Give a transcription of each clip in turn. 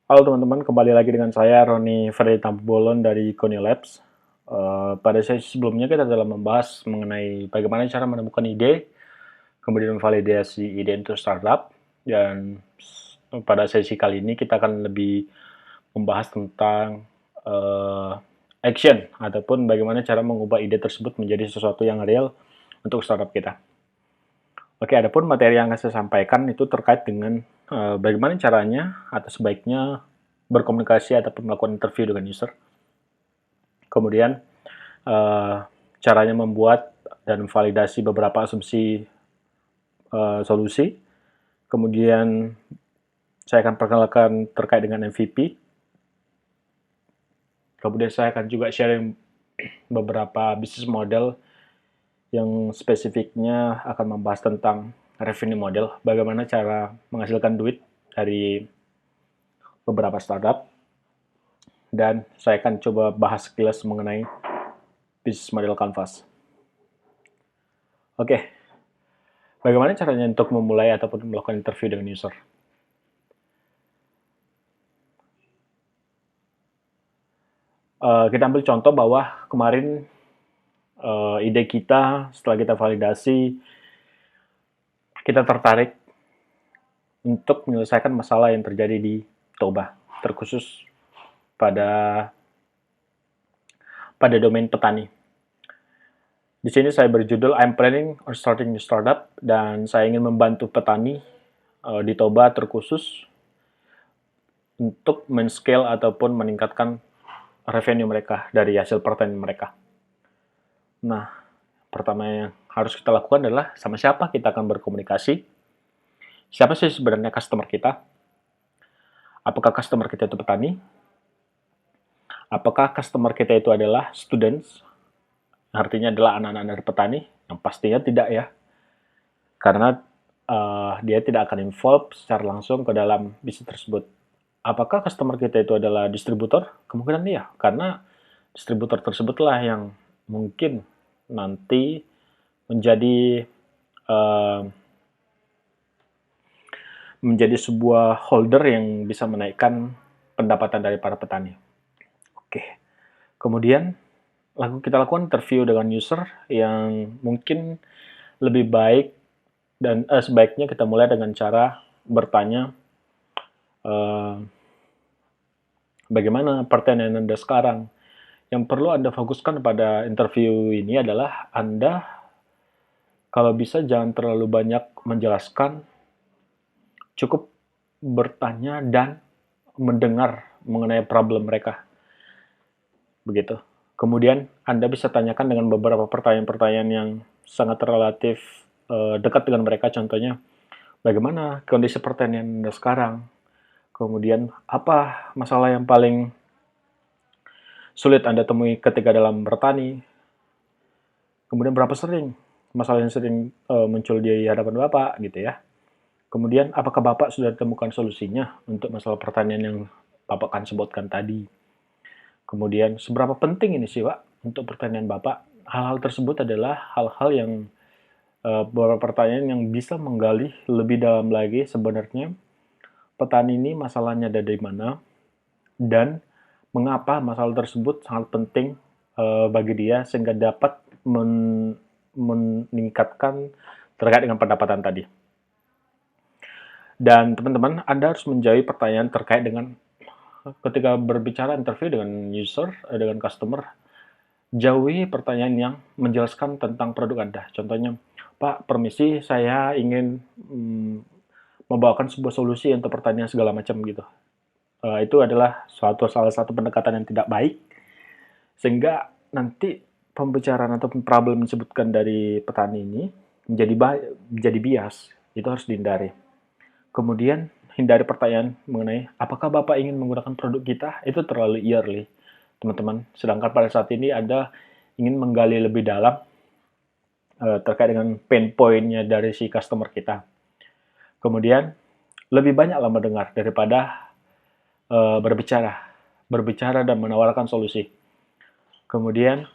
Halo teman-teman, kembali lagi dengan saya Roni Freddy Tambolon dari Kony Labs. Pada sesi sebelumnya kita telah membahas mengenai bagaimana cara menemukan ide, kemudian memvalidasi ide untuk startup, dan pada sesi kali ini kita akan lebih membahas tentang uh, action ataupun bagaimana cara mengubah ide tersebut menjadi sesuatu yang real untuk startup kita. Oke, adapun materi yang akan saya sampaikan itu terkait dengan bagaimana caranya atau sebaiknya berkomunikasi ataupun melakukan interview dengan user. Kemudian uh, caranya membuat dan validasi beberapa asumsi solusi. Kemudian saya akan perkenalkan terkait dengan MVP. Kemudian saya akan juga sharing beberapa bisnis model yang spesifiknya akan membahas tentang revenue model, bagaimana cara menghasilkan duit dari beberapa startup, dan saya akan coba bahas sekilas mengenai bisnis model Canvas. Oke, bagaimana caranya untuk memulai ataupun melakukan interview dengan user? Kita ambil contoh bahwa kemarin ide kita setelah kita validasi, kita tertarik untuk menyelesaikan masalah yang terjadi di Toba, terkhusus pada domain petani. Di sini saya berjudul I'm planning on starting a startup, dan saya ingin membantu petani di Toba terkhusus untuk men-scale ataupun meningkatkan revenue mereka dari hasil pertanian mereka. Nah, pertama yang harus kita lakukan adalah sama siapa kita akan berkomunikasi, siapa sih sebenarnya customer kita, apakah customer kita itu petani, apakah customer kita itu adalah students, artinya adalah anak-anak dari petani, yang pastinya tidak ya, karena dia tidak akan involve secara langsung ke dalam bisnis tersebut. Apakah customer kita itu adalah distributor? Kemungkinan iya, karena distributor tersebutlah yang mungkin nanti menjadi uh, menjadi sebuah holder yang bisa menaikkan pendapatan dari para petani. Oke, kemudian kita lakukan interview dengan user yang mungkin lebih baik, dan sebaiknya kita mulai dengan cara bertanya, uh, bagaimana pertanian Anda sekarang? Yang perlu Anda fokuskan pada interview ini adalah Anda kalau bisa jangan terlalu banyak menjelaskan, cukup bertanya dan mendengar mengenai problem mereka. Begitu. Kemudian Anda bisa tanyakan dengan beberapa pertanyaan-pertanyaan yang sangat relatif dekat dengan mereka. Contohnya, bagaimana kondisi pertanian Anda sekarang? Kemudian, apa masalah yang paling sulit Anda temui ketika dalam bertani? Kemudian, berapa sering masalah yang sering muncul di hadapan Bapak, gitu ya. Kemudian, apakah Bapak sudah temukan solusinya untuk masalah pertanian yang Bapak kan sebutkan tadi? Kemudian, seberapa penting ini sih, Pak, untuk pertanian Bapak? Hal-hal tersebut adalah hal-hal yang beberapa pertanyaan yang bisa menggali lebih dalam lagi sebenarnya petani ini masalahnya ada di mana, dan mengapa masalah tersebut sangat penting bagi dia sehingga dapat meningkatkan terkait dengan pendapatan tadi. Dan teman-teman, Anda harus menjawab pertanyaan terkait dengan ketika berbicara interview dengan user, dengan customer, jauhi pertanyaan yang menjelaskan tentang produk Anda. Contohnya, Pak, permisi, saya ingin membawakan sebuah solusi untuk pertanian segala macam gitu. Itu adalah salah satu pendekatan yang tidak baik, sehingga nanti pembicaraan ataupun problem yang disebutkan dari petani ini menjadi bias. Itu harus dihindari. Kemudian, hindari pertanyaan mengenai apakah Bapak ingin menggunakan produk kita, itu terlalu early, teman-teman. Sedangkan pada saat ini Anda ingin menggali lebih dalam terkait dengan pain point-nya dari si customer kita. Kemudian, lebih banyaklah mendengar daripada berbicara. Berbicara dan menawarkan solusi. Kemudian,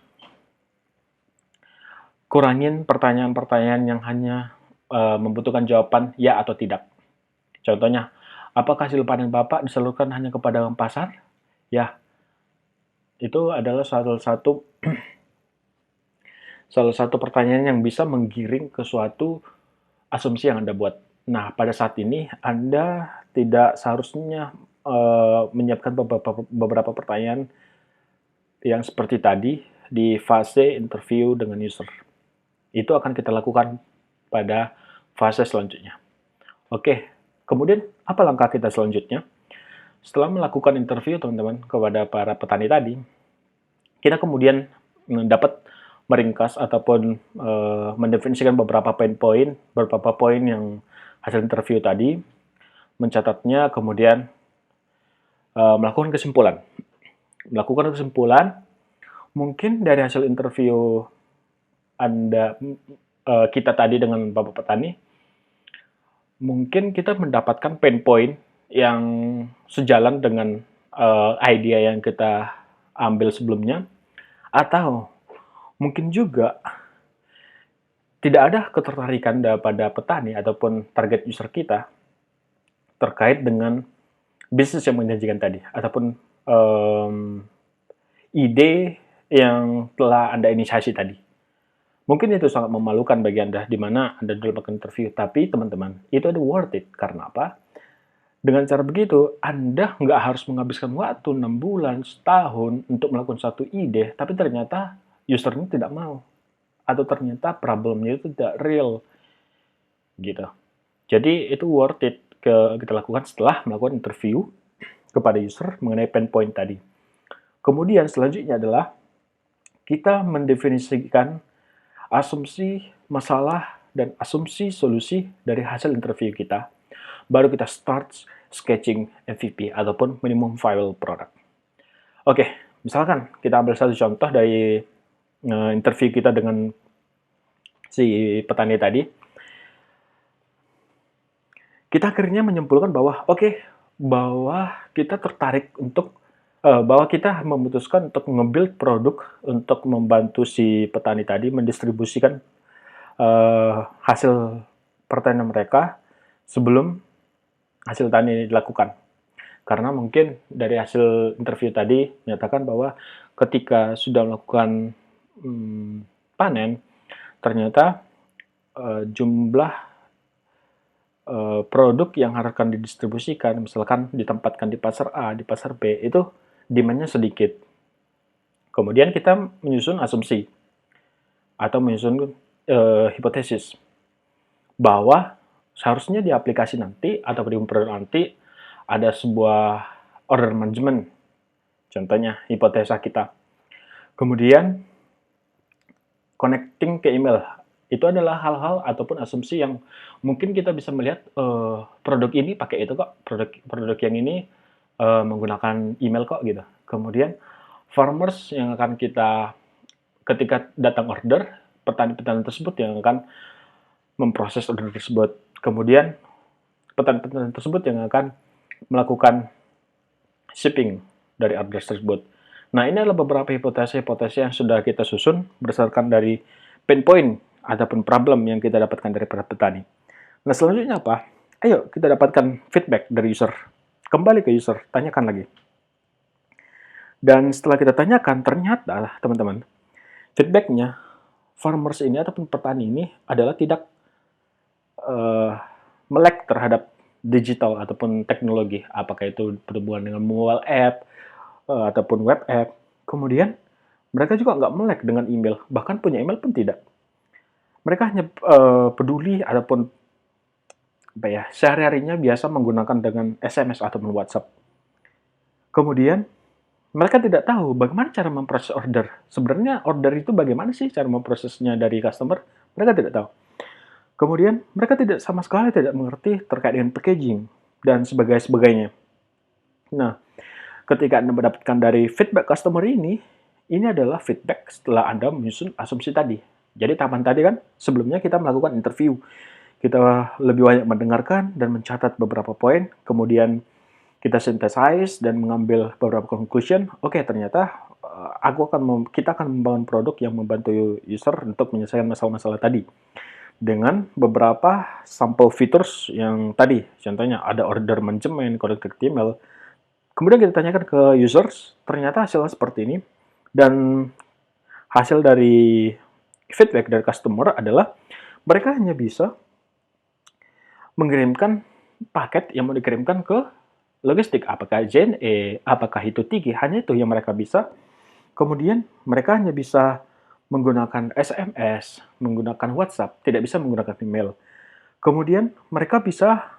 kurangin pertanyaan-pertanyaan yang hanya membutuhkan jawaban ya atau tidak. Contohnya, Apakah hasil panen Bapak disalurkan hanya ke pedagang pasar? Ya, itu adalah salah satu pertanyaan yang bisa menggiring ke suatu asumsi yang Anda buat. Nah, pada saat ini Anda tidak seharusnya menyiapkan beberapa pertanyaan yang seperti tadi di fase interview dengan user. Itu akan kita lakukan pada fase selanjutnya. Oke, kemudian apa langkah kita selanjutnya? Setelah melakukan interview teman-teman kepada para petani tadi, kita kemudian dapat meringkas ataupun mendefinisikan beberapa poin yang hasil interview tadi, mencatatnya, kemudian melakukan kesimpulan. Melakukan kesimpulan, mungkin dari hasil interview kita tadi dengan Bapak Petani, mungkin kita mendapatkan pain point yang sejalan dengan idea yang kita ambil sebelumnya, atau mungkin juga tidak ada ketertarikan pada petani ataupun target user kita terkait dengan bisnis yang menjanjikan tadi, ataupun ide yang telah Anda inisiasi tadi. Mungkin itu sangat memalukan bagi Anda, di mana Anda melakukan interview. Tapi teman-teman, itu ada worth it. Karena apa? Dengan cara begitu, Anda nggak harus menghabiskan waktu 6 bulan, setahun untuk melakukan satu ide, tapi ternyata usernya tidak mau. Atau ternyata problemnya itu tidak real. Gitu. Jadi itu worth it kita lakukan setelah melakukan interview kepada user mengenai pain point tadi. Kemudian selanjutnya adalah kita mendefinisikan asumsi masalah dan asumsi solusi dari hasil interview kita. Baru kita start sketching MVP ataupun minimum viable product. Oke, misalkan kita ambil satu contoh dari interview kita dengan si petani tadi. Kita akhirnya menyimpulkan bahwa bahwa kita tertarik untuk bahwa kita memutuskan untuk nge-build produk untuk membantu si petani tadi mendistribusikan hasil pertanian mereka sebelum hasil tani dilakukan. Karena mungkin dari hasil interview tadi menyatakan bahwa ketika sudah melakukan panen, ternyata jumlah produk yang akan didistribusikan, misalkan ditempatkan di pasar A, di pasar B, itu demand-nya sedikit. Kemudian kita menyusun asumsi atau menyusun hipotesis bahwa seharusnya di aplikasi nanti atau di produk nanti ada sebuah order management. Contohnya hipotesa kita. Kemudian connecting ke email. Itu adalah hal-hal ataupun asumsi yang mungkin kita bisa melihat produk ini pakai itu kok, produk yang ini menggunakan email kok gitu. Kemudian farmers yang akan kita ketika datang order, petani-petani tersebut yang akan memproses order tersebut. Kemudian petani-petani tersebut yang akan melakukan shipping dari order tersebut. Nah, ini adalah beberapa hipotesa-hipotesa yang sudah kita susun berdasarkan dari pain point ataupun problem yang kita dapatkan dari para petani. Nah, selanjutnya apa? Ayo kita dapatkan feedback dari user. Kembali ke user, tanyakan lagi. Dan setelah kita tanyakan, ternyata teman-teman, feedbacknya farmers ini ataupun petani ini adalah tidak melek terhadap digital ataupun teknologi, apakah itu berhubungan dengan mobile app ataupun web app. Kemudian mereka juga nggak melek dengan email, bahkan punya email pun tidak. Mereka hanya peduli ataupun sehari-harinya biasa menggunakan dengan SMS ataupun WhatsApp. Kemudian mereka tidak tahu bagaimana cara memproses order. Sebenarnya order itu bagaimana sih cara memprosesnya dari customer? Mereka tidak tahu. Kemudian mereka sama sekali tidak mengerti terkait dengan packaging dan sebagainya. Nah, ketika Anda mendapatkan dari feedback customer ini adalah feedback setelah Anda menyusun asumsi tadi. Jadi tahapan tadi kan sebelumnya kita melakukan interview. Kita lebih banyak mendengarkan dan mencatat beberapa poin, kemudian kita synthesize dan mengambil beberapa conclusion. Oke, ternyata kita akan membangun produk yang membantu user untuk menyelesaikan masalah-masalah tadi. dengan beberapa sampel features yang tadi, contohnya ada order management, connected email. Kemudian kita tanyakan ke users, ternyata hasilnya seperti ini, dan hasil dari feedback dari customer adalah mereka hanya bisa mengirimkan paket yang mau dikirimkan ke logistik, apakah JNE, apakah itu Tigi, hanya itu yang mereka bisa. Kemudian mereka hanya bisa menggunakan SMS, menggunakan WhatsApp, tidak bisa menggunakan email. Kemudian mereka bisa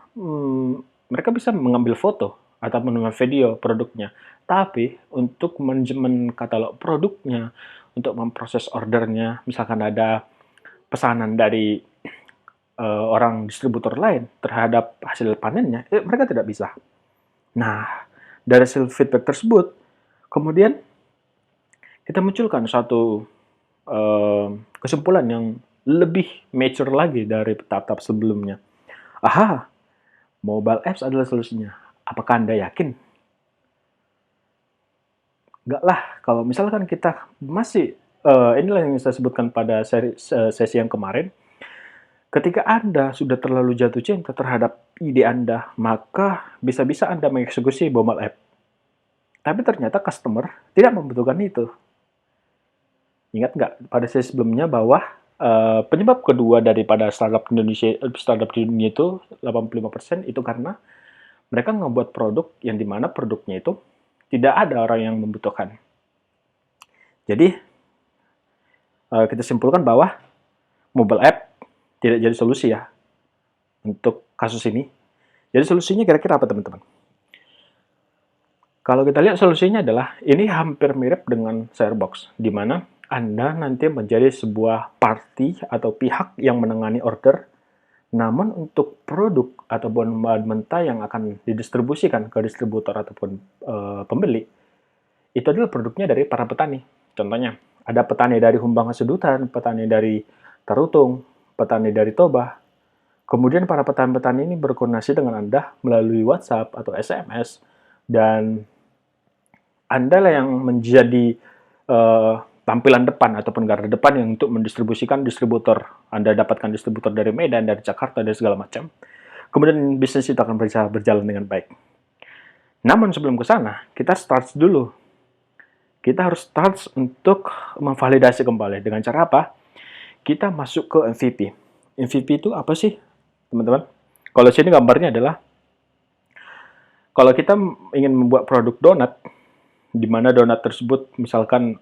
mengambil foto atau mengambil video produknya. Tapi untuk manajemen katalog produknya, untuk memproses ordernya, misalkan ada pesanan dari orang distributor lain terhadap hasil panennya, mereka tidak bisa. Nah, dari hasil feedback tersebut, kemudian kita munculkan suatu kesimpulan yang lebih mature lagi dari tahap-tahap sebelumnya. Aha, mobile apps adalah solusinya. Apakah Anda yakin? Enggak lah, kalau misalkan kita masih, inilah yang saya sebutkan pada sesi yang kemarin, ketika Anda sudah terlalu jatuh cinta terhadap ide Anda, maka bisa-bisa Anda mengeksekusi mobile app. Tapi ternyata customer tidak membutuhkan itu. Ingat nggak pada sesi sebelumnya bahwa penyebab kedua daripada startup di dunia itu 85% itu karena mereka ngebuat produk yang dimana produknya itu tidak ada orang yang membutuhkan. Jadi kita simpulkan bahwa mobile app tidak jadi solusi ya untuk kasus ini. Jadi solusinya kira-kira apa teman-teman? Kalau kita lihat solusinya adalah ini hampir mirip dengan Sharebox, di mana Anda nanti menjadi sebuah party atau pihak yang menangani order, namun untuk produk ataupun bahan mentah yang akan didistribusikan ke distributor ataupun pembeli, itu adalah produknya dari para petani. Contohnya, ada petani dari Humbang Sedutan, petani dari Tarutung, petani dari Toba. Kemudian para petani-petani ini berkoordinasi dengan Anda melalui WhatsApp atau SMS, dan Anda lah yang menjadi tampilan depan ataupun garda depan yang untuk mendistribusikan distributor. Anda dapatkan distributor dari Medan, dari Jakarta, dari segala macam. Kemudian bisnis itu akan bisa berjalan dengan baik. Namun sebelum ke sana, kita start dulu. Kita harus start untuk memvalidasi kembali. Dengan cara apa? Kita masuk ke MVP. MVP itu apa sih, teman-teman? Kalau sini gambarnya adalah, kalau kita ingin membuat produk donat, di mana donat tersebut misalkan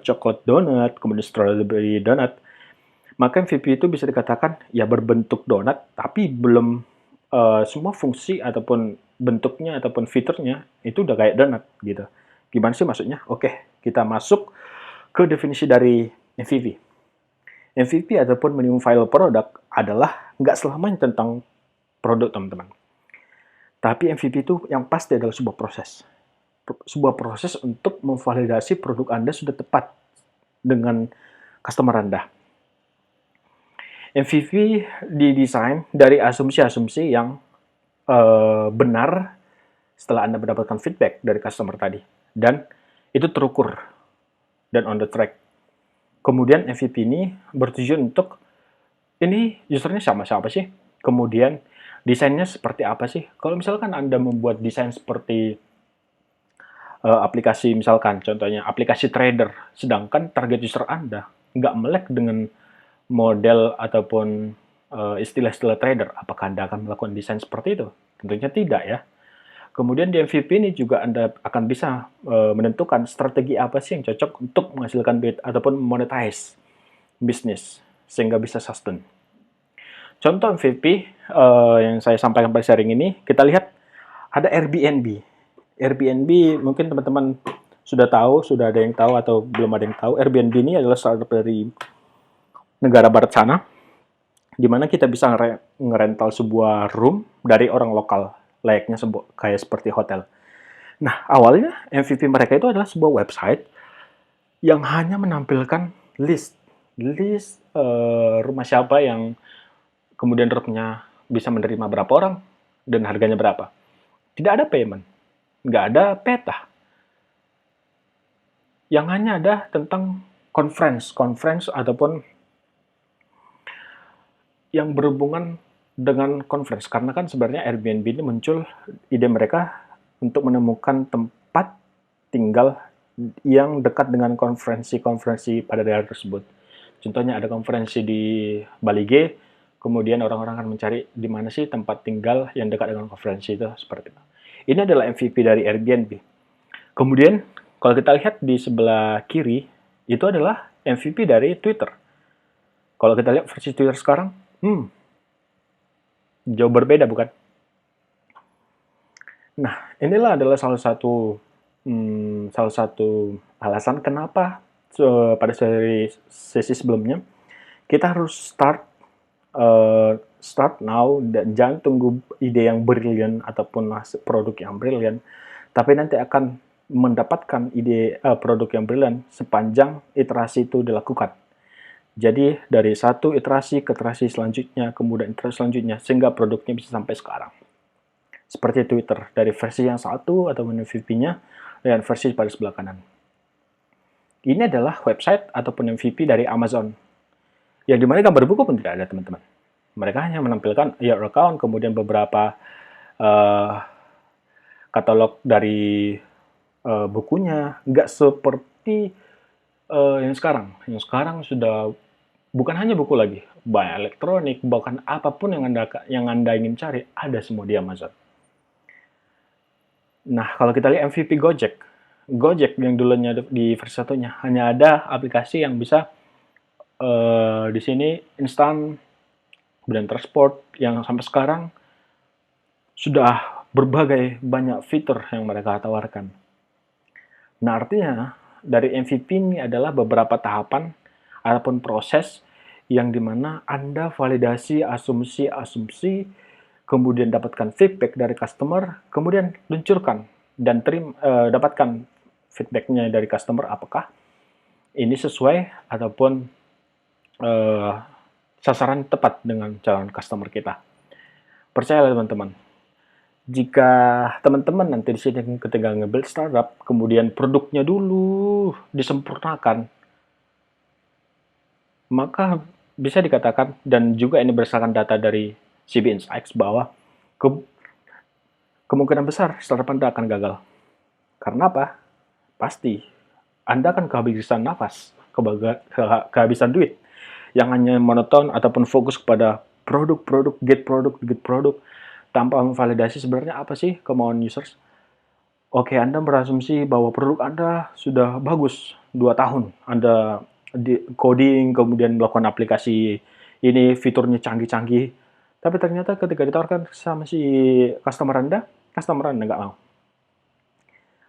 coklat donat, kemudian strawberry donat, maka MVP itu bisa dikatakan ya berbentuk donat, tapi belum semua fungsi ataupun bentuknya ataupun fiturnya itu udah kayak donat gitu. Gimana sih maksudnya? Oke, kita masuk ke definisi dari MVP. MVP ataupun minimum viable product adalah nggak selamanya tentang produk, teman-teman. Tapi MVP itu yang pasti adalah sebuah proses. Sebuah proses untuk memvalidasi produk Anda sudah tepat dengan customer Anda. MVP didesain dari asumsi-asumsi yang benar setelah Anda mendapatkan feedback dari customer tadi. Dan itu terukur dan on the track. Kemudian MVP ini bertujuan untuk, ini usernya sama siapa sih? Kemudian desainnya seperti apa sih? Kalau misalkan Anda membuat desain seperti aplikasi, misalkan contohnya aplikasi trader, sedangkan target user Anda nggak melek dengan model ataupun istilah-istilah trader, apakah Anda akan melakukan desain seperti itu? Tentunya tidak ya. Kemudian di MVP ini juga Anda akan bisa menentukan strategi apa sih yang cocok untuk menghasilkan duit ataupun monetize bisnis sehingga bisa sustain. Contoh MVP yang saya sampaikan pada sharing ini, kita lihat ada Airbnb. Airbnb mungkin teman-teman sudah tahu, sudah ada yang tahu atau belum ada yang tahu. Airbnb ini adalah startup dari negara barat sana, di mana kita bisa ngerental sebuah room dari orang lokal, layaknya kayak seperti hotel. Nah, awalnya MVP mereka itu adalah sebuah website yang hanya menampilkan list rumah siapa yang kemudian roomnya bisa menerima berapa orang dan harganya berapa. Tidak ada payment, nggak ada peta. Yang hanya ada tentang conference ataupun yang berhubungan dengan conference. Karena kan sebenarnya Airbnb ini muncul ide mereka untuk menemukan tempat tinggal yang dekat dengan konferensi-konferensi pada daerah tersebut. Contohnya ada konferensi di Bali G, kemudian orang-orang akan mencari di mana sih tempat tinggal yang dekat dengan konferensi itu, seperti itu. Ini adalah MVP dari Airbnb. Kemudian, kalau kita lihat di sebelah kiri, itu adalah MVP dari Twitter. Kalau kita lihat versi Twitter sekarang, jauh berbeda, bukan? Nah, inilah adalah salah satu alasan kenapa pada sesi sebelumnya kita harus start now dan jangan tunggu ide yang brilian ataupun produk yang brilian, tapi nanti akan mendapatkan ide produk yang brilian sepanjang iterasi itu dilakukan. Jadi dari satu iterasi ke iterasi selanjutnya, kemudian iterasi selanjutnya, sehingga produknya bisa sampai sekarang. Seperti Twitter, dari versi yang satu atau MVP-nya, dan versi pada sebelah kanan. Ini adalah website ataupun MVP dari Amazon. Yang dimana gambar buku pun tidak ada, teman-teman. Mereka hanya menampilkan your account, kemudian beberapa katalog dari bukunya. Nggak seperti yang sekarang. Yang sekarang sudah bukan hanya buku lagi, banyak elektronik, bahkan apapun yang Anda ingin cari, ada semua di Amazon. Nah, kalau kita lihat MVP Gojek yang dulunya di versi satunya, hanya ada aplikasi yang bisa di sini instan, kemudian transport, yang sampai sekarang sudah berbagai banyak fitur yang mereka tawarkan. Nah, artinya dari MVP ini adalah beberapa tahapan ataupun proses yang dimana Anda validasi asumsi-asumsi, kemudian dapatkan feedback dari customer, kemudian luncurkan dan dapatkan feedbacknya dari customer apakah ini sesuai ataupun sasaran tepat dengan calon customer kita. Percayalah teman-teman, jika teman-teman nanti di sini ketika nge-build startup, kemudian produknya dulu disempurnakan, maka bisa dikatakan, dan juga ini berdasarkan data dari CB Insights, bahwa kemungkinan besar startup Anda akan gagal. Karena apa? Pasti Anda akan kehabisan nafas, kehabisan duit, yang hanya monoton ataupun fokus kepada produk, get produk, tanpa memvalidasi sebenarnya apa sih kemauan users. Oke, Anda berasumsi bahwa produk Anda sudah bagus 2 tahun. Anda coding, kemudian melakukan aplikasi ini, fiturnya canggih-canggih. Tapi ternyata ketika ditawarkan sama si customer Anda nggak mau.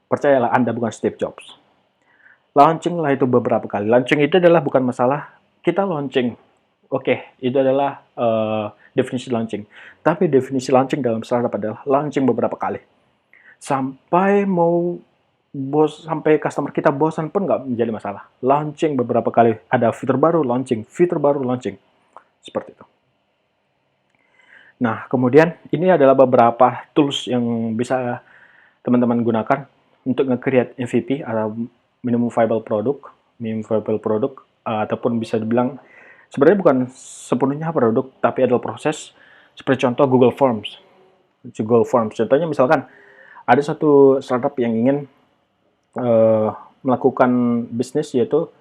Percayalah, Anda bukan Steve Jobs. Launching lah itu beberapa kali. Launching itu adalah bukan masalah kita launching. Oke, itu adalah definisi launching. Tapi definisi launching dalam startup adalah launching beberapa kali. Sampai sampai customer kita bosan pun nggak menjadi masalah. Launching beberapa kali, ada fitur baru, launching. Seperti itu. Nah, kemudian ini adalah beberapa tools yang bisa teman-teman gunakan untuk nge-create MVP atau minimum viable product, ataupun bisa dibilang sebenarnya bukan sepenuhnya produk, tapi adalah proses. Seperti contoh Google Forms. Contohnya misalkan ada satu startup yang ingin melakukan bisnis, yaitu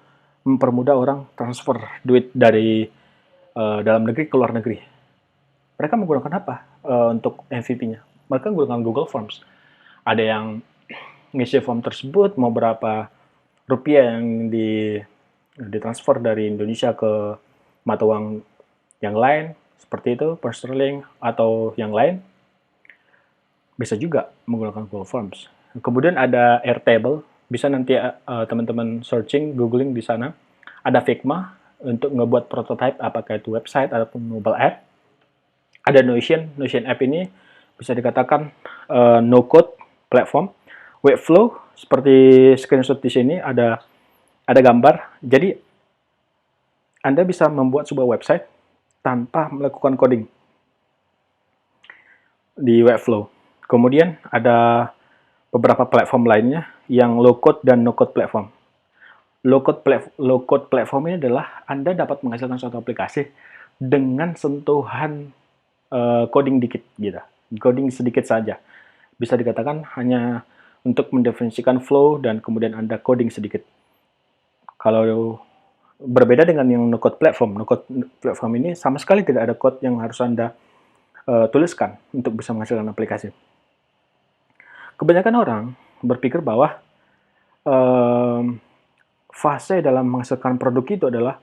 mempermudah orang transfer duit dari dalam negeri ke luar negeri. Mereka menggunakan apa untuk MVP-nya? Mereka menggunakan Google Forms. Ada yang ngisi form tersebut, mau berapa rupiah yang ditransfer dari Indonesia ke mata uang yang lain, seperti itu, per sterling atau yang lain, bisa juga menggunakan Google Forms. Kemudian ada Airtable, bisa nanti teman-teman searching, googling di sana. Ada Figma untuk ngebuat prototype, apakah itu website ataupun mobile app. Ada Notion app ini bisa dikatakan no-code platform. Webflow, seperti screenshot di sini, ada gambar. Jadi, Anda bisa membuat sebuah website tanpa melakukan coding di Webflow. Kemudian ada beberapa platform lainnya yang low-code dan no-code platform. Low-code platform ini adalah Anda dapat menghasilkan suatu aplikasi dengan sentuhan coding dikit gitu, coding sedikit saja. Bisa dikatakan hanya untuk mendefinisikan flow dan kemudian Anda coding sedikit. Kalau berbeda dengan yang no-code platform ini sama sekali tidak ada code yang harus Anda tuliskan untuk bisa menghasilkan aplikasi. Kebanyakan orang berpikir bahwa fase dalam menghasilkan produk itu adalah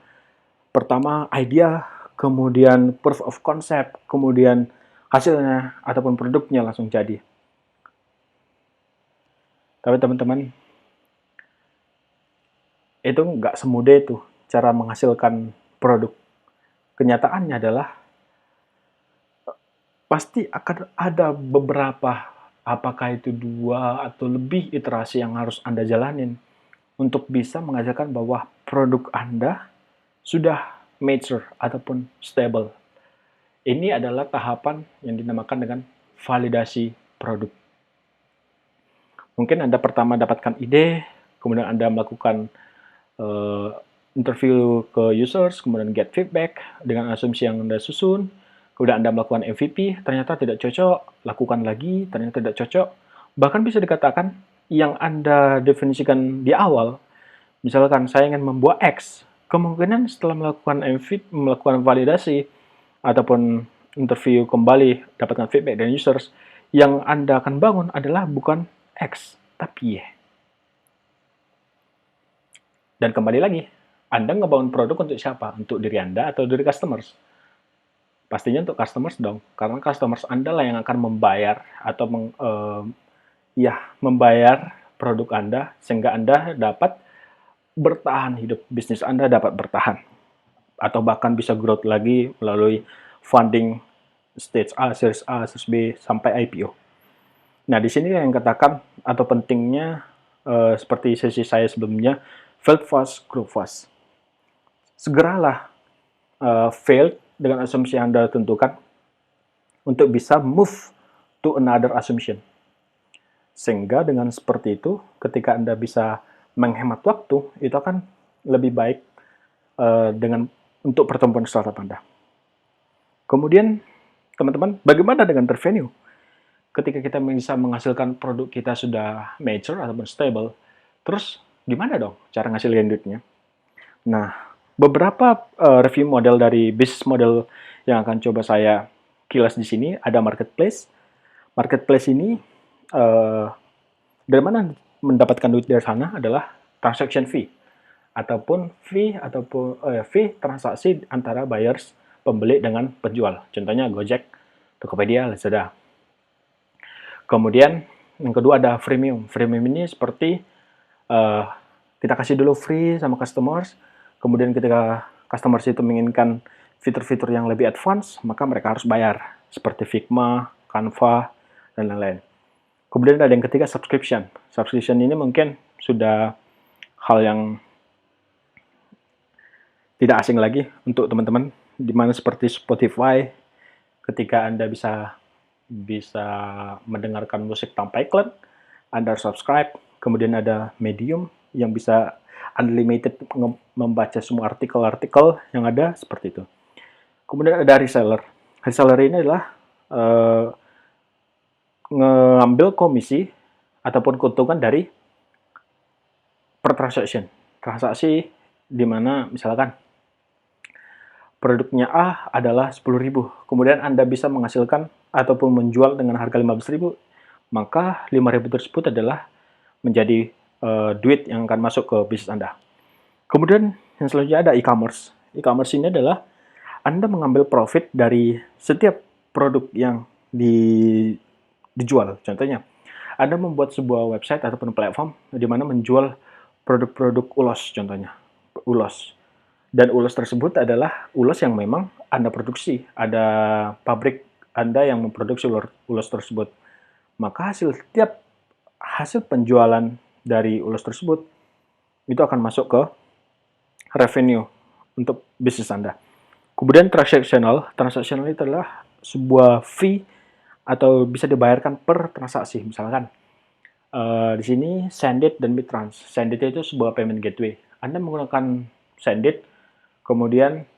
pertama idea, kemudian proof of concept, kemudian hasilnya ataupun produknya langsung jadi. Tapi teman-teman, itu nggak semudah itu cara menghasilkan produk. Kenyataannya adalah pasti akan ada beberapa, apakah itu 2 atau lebih iterasi yang harus Anda jalanin untuk bisa menghasilkan bahwa produk Anda sudah mature ataupun stable. Ini adalah tahapan yang dinamakan dengan validasi produk. Mungkin Anda pertama dapatkan ide, kemudian Anda melakukan interview ke users, kemudian get feedback dengan asumsi yang Anda susun, kemudian Anda melakukan MVP, ternyata tidak cocok, lakukan lagi, ternyata tidak cocok. Bahkan bisa dikatakan yang Anda definisikan di awal, misalkan saya ingin membuat X, kemungkinan setelah melakukan MVP, melakukan validasi, ataupun interview kembali, dapatkan feedback dari users, yang Anda akan bangun adalah bukan X, tapi Y. Dan kembali lagi, Anda ngebangun produk untuk siapa? Untuk diri Anda atau diri customers? Pastinya untuk customers dong, karena customers Anda lah yang akan membayar atau membayar produk Anda sehingga Anda dapat bertahan hidup, bisnis Anda dapat bertahan. Atau bahkan bisa growth lagi melalui funding stage A, series A, series B, sampai IPO. Nah, di sini yang katakan atau pentingnya seperti sesi saya sebelumnya, fail fast, grow fast. Segeralah fail dengan asumsi yang Anda tentukan untuk bisa move to another assumption. Sehingga dengan seperti itu, ketika Anda bisa menghemat waktu, itu akan lebih baik untuk pertumbuhan startup Anda. Kemudian, teman-teman, bagaimana dengan revenue? Ketika kita bisa menghasilkan produk kita sudah mature ataupun stable, terus gimana dong cara ngasilin duitnya? Nah, beberapa review model dari bisnis model yang akan coba saya kilas di sini ada marketplace. Marketplace ini dari mana mendapatkan duit dari sana adalah transaction fee ataupun fee transaksi antara buyers pembeli dengan penjual. Contohnya Gojek, Tokopedia, Lazada. Kemudian yang kedua ada freemium. Freemium ini seperti kita kasih dulu free sama customers, kemudian ketika customers itu menginginkan fitur-fitur yang lebih advance, maka mereka harus bayar, seperti Figma, Canva, dan lain-lain. Kemudian ada yang ketiga, subscription. Subscription ini mungkin sudah hal yang tidak asing lagi untuk teman-teman, di mana seperti Spotify, ketika Anda bisa mendengarkan musik tanpa iklan, Anda subscribe. Kemudian ada Medium yang bisa unlimited membaca semua artikel-artikel yang ada, seperti itu. Kemudian ada reseller. Reseller ini adalah ngambil komisi ataupun keuntungan dari per transaction. Transaksi di mana misalkan produknya A adalah 10.000, kemudian Anda bisa menghasilkan ataupun menjual dengan harga 15.000, maka 5.000 tersebut adalah menjadi duit yang akan masuk ke bisnis Anda. Kemudian yang selanjutnya ada e-commerce. E-commerce ini adalah Anda mengambil profit dari setiap produk yang dijual. Contohnya, Anda membuat sebuah website ataupun platform di mana menjual produk-produk ulos, contohnya ulos. Dan ulos tersebut adalah ulos yang memang Anda produksi. Ada pabrik Anda yang memproduksi ulos tersebut. Maka hasil penjualan dari ulos tersebut itu akan masuk ke revenue untuk bisnis Anda. Kemudian transactional itu adalah sebuah fee atau bisa dibayarkan per transaksi. Misalkan di sini Sendit dan Bitrans. Sendit itu sebuah payment gateway. Anda menggunakan Sendit, kemudian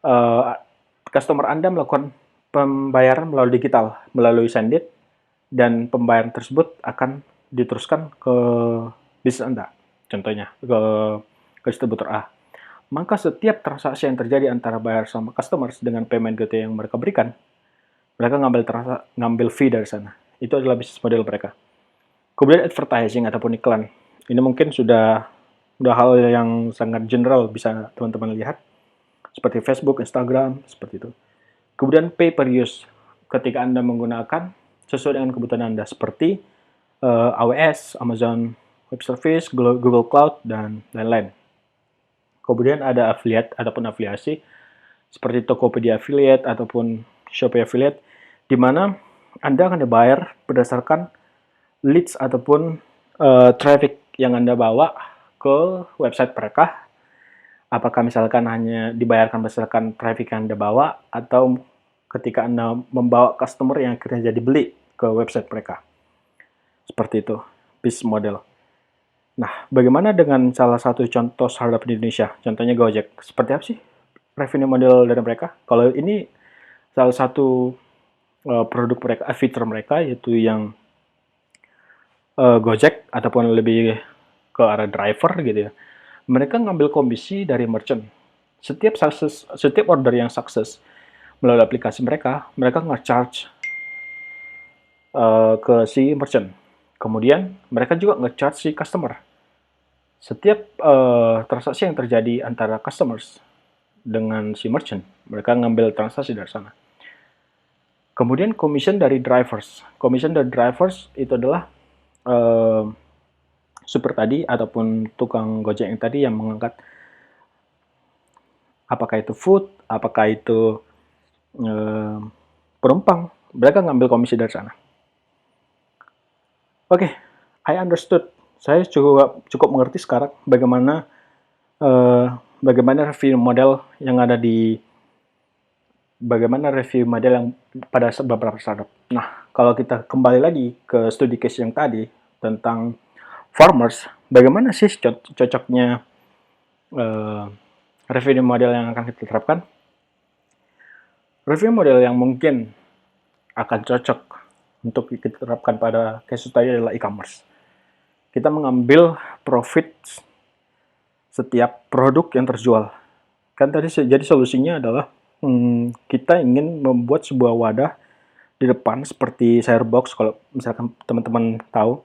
eh, customer Anda melakukan pembayaran melalui digital, melalui Sendit, dan pembayaran tersebut akan diteruskan ke bisnis Anda, contohnya ke distributor A. Maka setiap transaksi yang terjadi antara buyer sama customers dengan payment gateway yang mereka berikan, mereka ngambil fee dari sana. Itu adalah bisnis model mereka. Kemudian advertising ataupun iklan. Ini mungkin sudah hal yang sangat general bisa teman-teman lihat. Seperti Facebook, Instagram, seperti itu. Kemudian pay per use. Ketika Anda menggunakan sesuai dengan kebutuhan Anda. Seperti AWS, Amazon Web Service, Google Cloud, dan lain-lain. Kemudian ada affiliate ataupun afiliasi. Seperti Tokopedia affiliate ataupun Shopee affiliate. Di mana Anda akan dibayar berdasarkan leads ataupun traffic yang Anda bawa ke website mereka. Apakah misalkan hanya dibayarkan berdasarkan traffic yang Anda bawa, atau ketika Anda membawa customer yang akhirnya jadi beli ke website mereka. Seperti itu, business model. Nah, bagaimana dengan salah satu contoh startup di Indonesia? Contohnya Gojek. Seperti apa sih revenue model dari mereka? Kalau ini salah satu produk mereka, fitur mereka, yaitu yang Gojek ataupun lebih ke arah driver gitu ya. Mereka ngambil komisi dari merchant. Setiap order yang sukses melalui aplikasi mereka nge-charge ke si merchant. Kemudian mereka juga nge-charge si customer. Setiap transaksi yang terjadi antara customers dengan si merchant, mereka ngambil transaksi dari sana. Kemudian commission dari drivers. Commission dari drivers itu adalah super tadi ataupun tukang Gojek yang tadi yang mengangkat, apakah itu food, apakah itu penumpang, mereka ngambil komisi dari sana. Oke, I understood. Saya cukup mengerti sekarang bagaimana review model yang ada di yang pada beberapa startup. Nah, kalau kita kembali lagi ke studi case yang tadi tentang farmers, bagaimana sih cocoknya revenue model yang akan kita terapkan? Revenue model yang mungkin akan cocok untuk kita terapkan pada case study adalah e-commerce. Kita mengambil profit setiap produk yang terjual. Kan tadi jadi solusinya adalah kita ingin membuat sebuah wadah di depan seperti Sharebox, kalau misalkan teman-teman tahu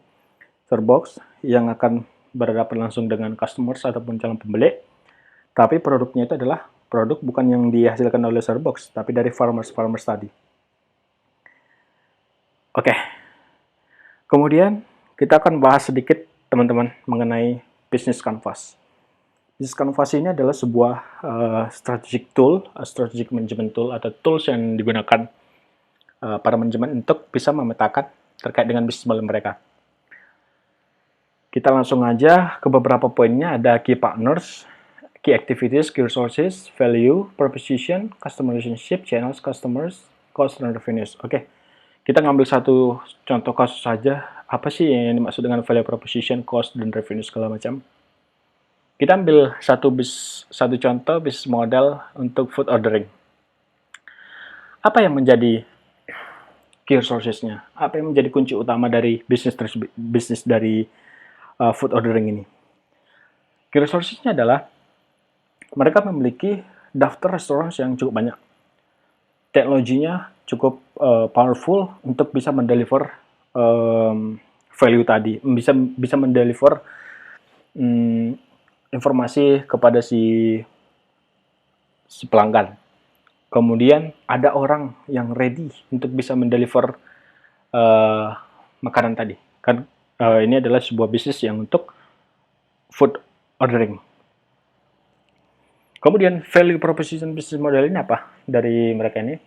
Sharebox, yang akan berhadapan langsung dengan customers ataupun calon pembeli. Tapi produknya itu adalah produk bukan yang dihasilkan oleh Sharebox, tapi dari farmers tadi. Oke. Kemudian kita akan bahas sedikit teman-teman mengenai Business Canvas. Business Canvas ini adalah sebuah strategic management tool atau tools yang digunakan para manajemen untuk bisa memetakan terkait dengan bisnis model mereka. Kita langsung aja ke beberapa poinnya. Ada key partners, key activities, key resources, value, proposition, customer relationship, channels, customers, cost, dan revenues. Oke, kita ngambil satu contoh kasus saja. Apa sih yang dimaksud dengan value proposition, cost, dan revenue segala macam? Kita ambil satu contoh bisnis model untuk food ordering. Apa yang menjadi key resources-nya? Apa yang menjadi kunci utama dari bisnis dari food ordering ini? Key resources-nya adalah mereka memiliki daftar restoran yang cukup banyak. Teknologinya cukup powerful untuk bisa mendeliver value tadi, bisa mendeliver informasi kepada si pelanggan. Kemudian ada orang yang ready untuk bisa mendeliver makanan tadi. Kan ini adalah sebuah bisnis yang untuk food ordering. Kemudian value proposition business model ini apa dari mereka ini?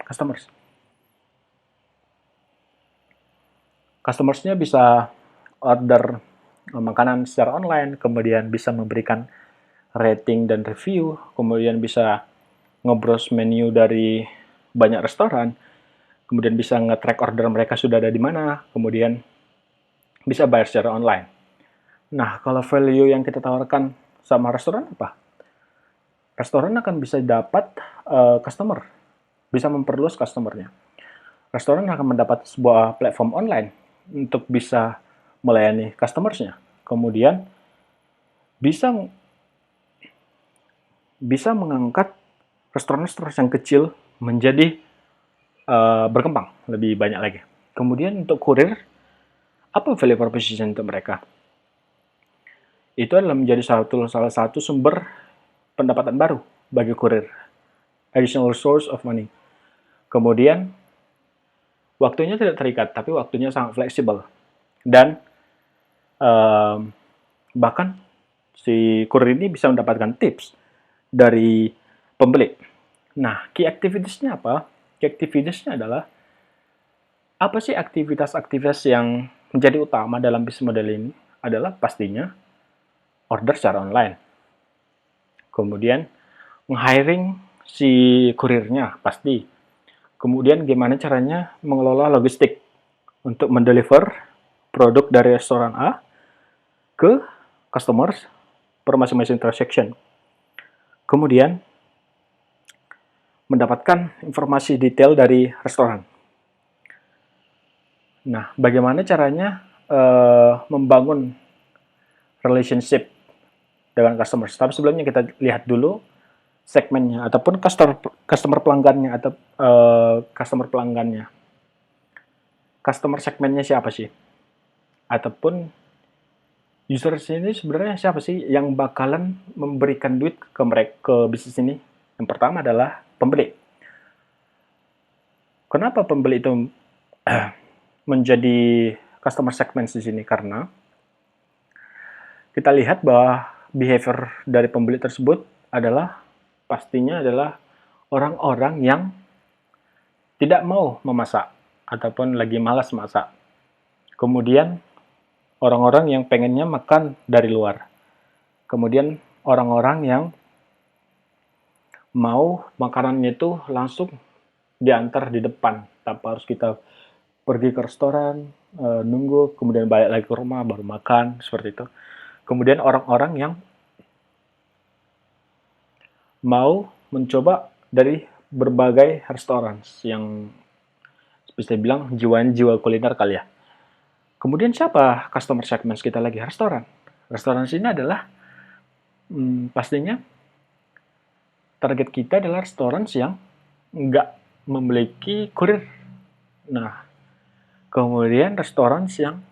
Customersnya bisa order makanan secara online, kemudian bisa memberikan rating dan review, kemudian bisa nge-browse menu dari banyak restoran, kemudian bisa nge-track order mereka sudah ada di mana, kemudian bisa bayar secara online. Nah, kalau value yang kita tawarkan sama restoran apa? restoran akan bisa dapat customer, bisa memperluas customernya. Restoran akan mendapat sebuah platform online untuk bisa melayani customersnya. Kemudian bisa bisa mengangkat restoran-restoran yang kecil menjadi berkembang lebih banyak lagi. Kemudian untuk kurir, apa value proposition untuk mereka? Itu adalah menjadi salah satu sumber pendapatan baru bagi kurir, additional source of money. Kemudian waktunya tidak terikat, tapi waktunya sangat fleksibel. Dan bahkan si kurir ini bisa mendapatkan tips dari pembeli. Nah, key activities-nya apa? Key activities-nya adalah apa sih aktivitas-aktivitas yang menjadi utama dalam bisnis model ini? Adalah pastinya order secara online. Kemudian meng-hiring si kurirnya pasti. Kemudian gimana caranya mengelola logistik untuk mendeliver produk dari restoran A ke customers per masing-masing transaction. Kemudian mendapatkan informasi detail dari restoran. Nah, bagaimana caranya membangun relationship dengan customers? Tapi sebelumnya kita lihat dulu segmennya ataupun customer pelanggannya atau customer pelanggannya. Customer segmennya siapa sih? Ataupun user ini sebenarnya siapa sih yang bakalan memberikan duit ke mereka, ke bisnis ini? Yang pertama adalah pembeli. Kenapa pembeli itu menjadi customer segment di sini? Karena kita lihat bahwa behavior dari pembeli tersebut adalah pastinya adalah orang-orang yang tidak mau memasak ataupun lagi malas masak. Kemudian orang-orang yang pengennya makan dari luar. Kemudian orang-orang yang mau makanannya itu langsung diantar di depan, tanpa harus kita pergi ke restoran, nunggu, kemudian balik lagi ke rumah, baru makan, seperti itu. Kemudian orang-orang yang mau mencoba dari berbagai restoran yang bisa dibilang jiwa kuliner kali ya. Kemudian siapa customer segment kita lagi? Restoran. Restoran sini adalah pastinya target kita adalah restoran yang nggak memiliki kurir. Nah, kemudian restoran yang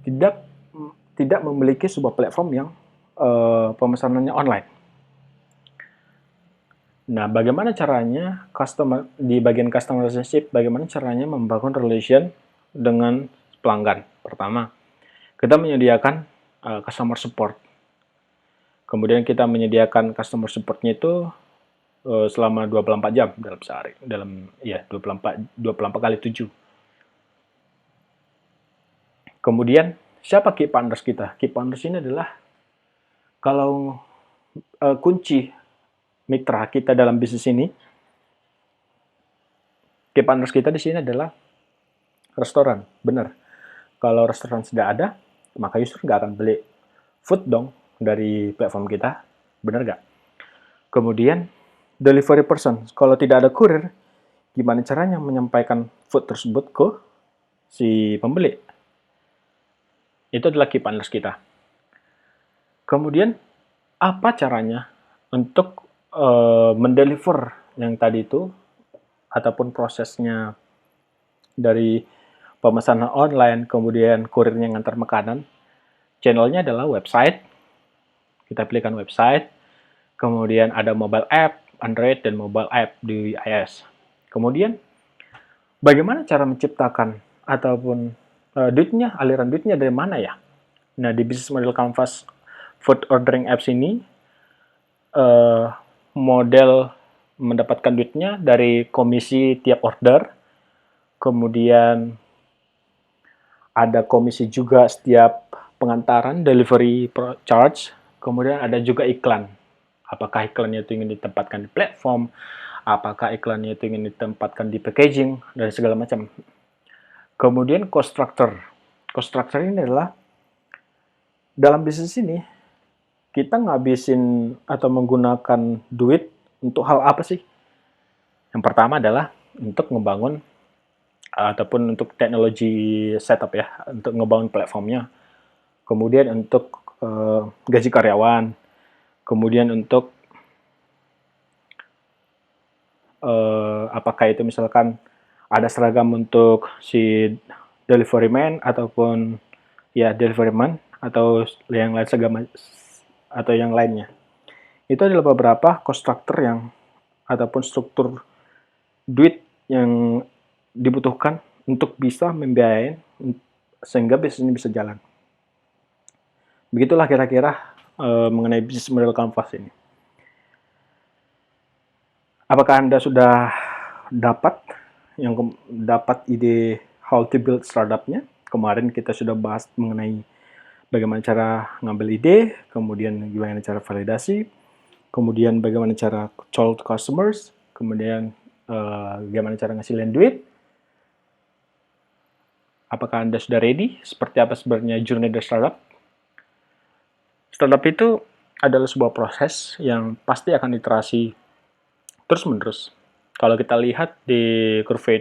tidak memiliki sebuah platform yang pemesanannya online. Nah, bagaimana caranya di bagian customer relationship, bagaimana caranya membangun relation dengan pelanggan? Pertama, kita menyediakan customer support. Kemudian kita menyediakan customer support-nya itu selama 24 jam dalam sehari, 24 kali 7. Kemudian siapa key partners kita? Key partners ini adalah kalau kunci mitra kita dalam bisnis ini, key partners kita di sini adalah restoran. Benar. Kalau restoran sudah ada, maka user nggak akan beli food dong dari platform kita. Benar nggak? Kemudian delivery person. Kalau tidak ada kurir, gimana caranya menyampaikan food tersebut ke si pembeli? Itu adalah key partners kita. Kemudian apa caranya untuk mendeliver yang tadi itu ataupun prosesnya dari pemesanan online, kemudian kurirnya ngantar makanan? Channelnya adalah website. Kita pilihkan website. Kemudian ada mobile app, Android, dan mobile app di iOS. Kemudian bagaimana cara menciptakan ataupun aliran duitnya dari mana ya? Nah, di bisnis model Canvas food ordering apps ini, model mendapatkan duitnya dari komisi tiap order, kemudian ada komisi juga setiap pengantaran, delivery charge, kemudian ada juga iklan. Apakah iklannya itu ingin ditempatkan di platform, apakah iklannya itu ingin ditempatkan di packaging, dan segala macam. Kemudian cost structure. Cost structure ini adalah dalam bisnis ini kita ngabisin atau menggunakan duit untuk hal apa sih? Yang pertama adalah untuk ngebangun ataupun untuk teknologi setup ya, untuk ngebangun platformnya. Kemudian untuk gaji karyawan. Kemudian untuk apakah itu misalkan ada seragam untuk si delivery man ataupun ya delivery man atau yang lain segala atau yang lainnya. Itu adalah beberapa cost structure yang ataupun struktur duit yang dibutuhkan untuk bisa membiayai sehingga bisnis ini bisa jalan. Begitulah kira-kira mengenai bisnis model Canvas ini. Apakah Anda sudah dapat ide how to build startup-nya? Kemarin kita sudah bahas mengenai bagaimana cara ngambil ide, kemudian bagaimana cara validasi, kemudian bagaimana cara call to customers, kemudian bagaimana cara ngasilin duit. Apakah Anda sudah ready? Seperti apa sebenarnya journey dari startup? Startup itu adalah sebuah proses yang pasti akan iterasi terus-menerus. Kalau kita lihat di kurva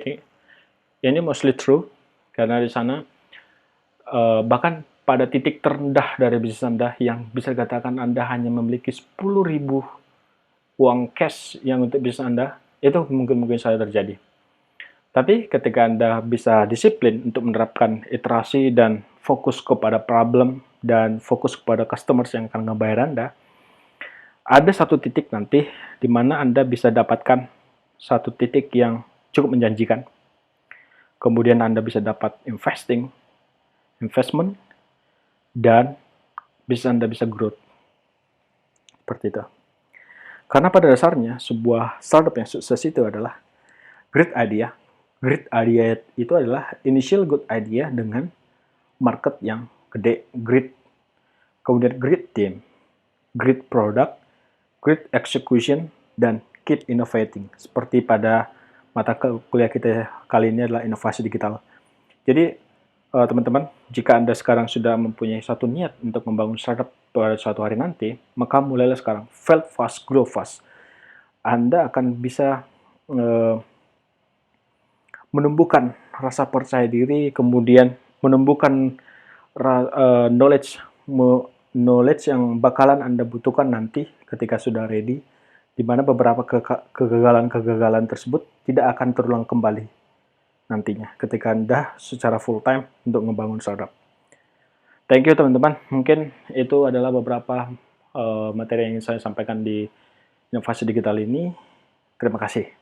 ini mostly true, karena di sana bahkan pada titik terendah dari bisnis Anda yang bisa dikatakan Anda hanya memiliki 10.000 uang cash yang untuk bisnis Anda, itu mungkin saja terjadi. Tapi ketika Anda bisa disiplin untuk menerapkan iterasi dan fokus kepada problem dan fokus kepada customers yang akan ngebayar Anda, ada satu titik nanti di mana Anda bisa dapatkan satu titik yang cukup menjanjikan. Kemudian Anda bisa dapat investment, dan bisnis Anda bisa growth. Seperti itu. Karena pada dasarnya, sebuah startup yang sukses itu adalah great idea. Great idea itu adalah initial good idea dengan market yang gede, kemudian great team, great product, great execution, dan keep innovating. Seperti pada mata kuliah kita kali ini adalah inovasi digital. Jadi, teman-teman, jika Anda sekarang sudah mempunyai satu niat untuk membangun startup pada suatu hari nanti, maka mulailah sekarang. Fail fast, grow fast. Anda akan bisa menumbuhkan rasa percaya diri, kemudian menumbuhkan knowledge yang bakalan Anda butuhkan nanti ketika sudah ready, di mana beberapa kegagalan-kegagalan tersebut tidak akan terulang kembali nantinya ketika Anda secara full time untuk membangun startup. Thank you teman-teman, mungkin itu adalah beberapa materi yang ingin saya sampaikan di inovasi digital ini. Terima kasih.